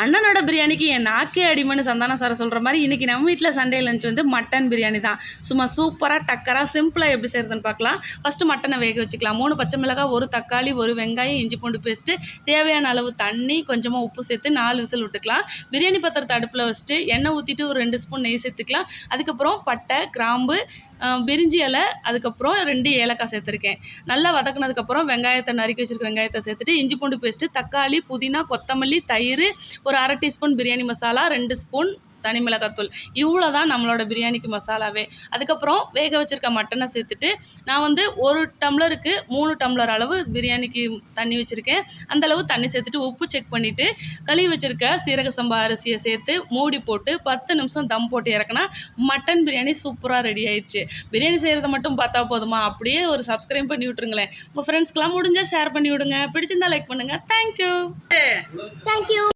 அண்ணனோட பிரியாணிக்கு என் நாக்கே அடிமன்னு சந்தானா சார் சொல்கிற மாதிரி இன்றைக்கி நம்ம வீட்டில் சண்டே லஞ்ச் வந்து மட்டன் பிரியாணி தான். சும்மா சூப்பராக டக்கராக சிம்பிளாக எப்படி செய்கிறதுன்னு பார்க்கலாம். ஃபஸ்ட்டு மட்டனை வேக வச்சுக்கலாம். 3 பச்சை மிளகாய், 1 தக்காளி, 1 வெங்காயம், இஞ்சி பூண்டு பேஸ்ட்டு, தேவையான அளவு தண்ணி, கொஞ்சமாக உப்பு சேர்த்து 4 விசில் விட்டுக்கலாம். பிரியாணி பாத்திரத்தை அடுப்பில் வச்சுட்டு எண்ணெய் ஊற்றிட்டு ஒரு 2 ஸ்பூன் நெய் சேர்த்துக்கலாம். அதுக்கப்புறம் பட்டை, கிராம்பு, பிரிஞ்சி இலை, அதுக்கப்புறம் 2 ஏலக்காய் சேர்த்துருக்கேன். நல்லா வதக்குனதுக்கப்புறம் வெங்காயத்தை நறுக்கி வச்சுருக்க வெங்காயத்தை சேர்த்துட்டு இஞ்சி பூண்டு பேஸ்ட்டு, தக்காளி, புதினா, கொத்தமல்லி, தயிர், ஒரு 1/2 டீஸ்பூன் பிரியாணி மசாலா, 2 ஸ்பூன் தனி மிளகாத்தூள், இவ்வளோ தான் நம்மளோட பிரியாணிக்கு மசாலாவே. அதுக்கப்புறம் வேக வச்சுருக்க மட்டனை சேர்த்துட்டு நான் வந்து 1 டம்ளருக்கு 3 டம்ளர் அளவு பிரியாணிக்கு தண்ணி வச்சுருக்கேன். அந்தளவு தண்ணி சேர்த்துட்டு உப்பு செக் பண்ணிவிட்டு கழுவி வச்சுருக்க சீரக சம்பா அரிசியை சேர்த்து மூடி போட்டு 10 நிமிஷம் தம் போட்டு இறக்குனா மட்டன் பிரியாணி சூப்பராக ரெடி ஆயிடுச்சு. பிரியாணி செய்கிறத மட்டும் பார்த்தா போதுமா? அப்படியே ஒரு சப்ஸ்கிரைப் பண்ணி விட்ருங்களேன். உங்கள் ஃப்ரெண்ட்ஸ்க்கெலாம் முடிஞ்சால் ஷேர் பண்ணி விடுங்க. பிடிச்சிருந்தா லைக் பண்ணுங்கள். தேங்க்யூ.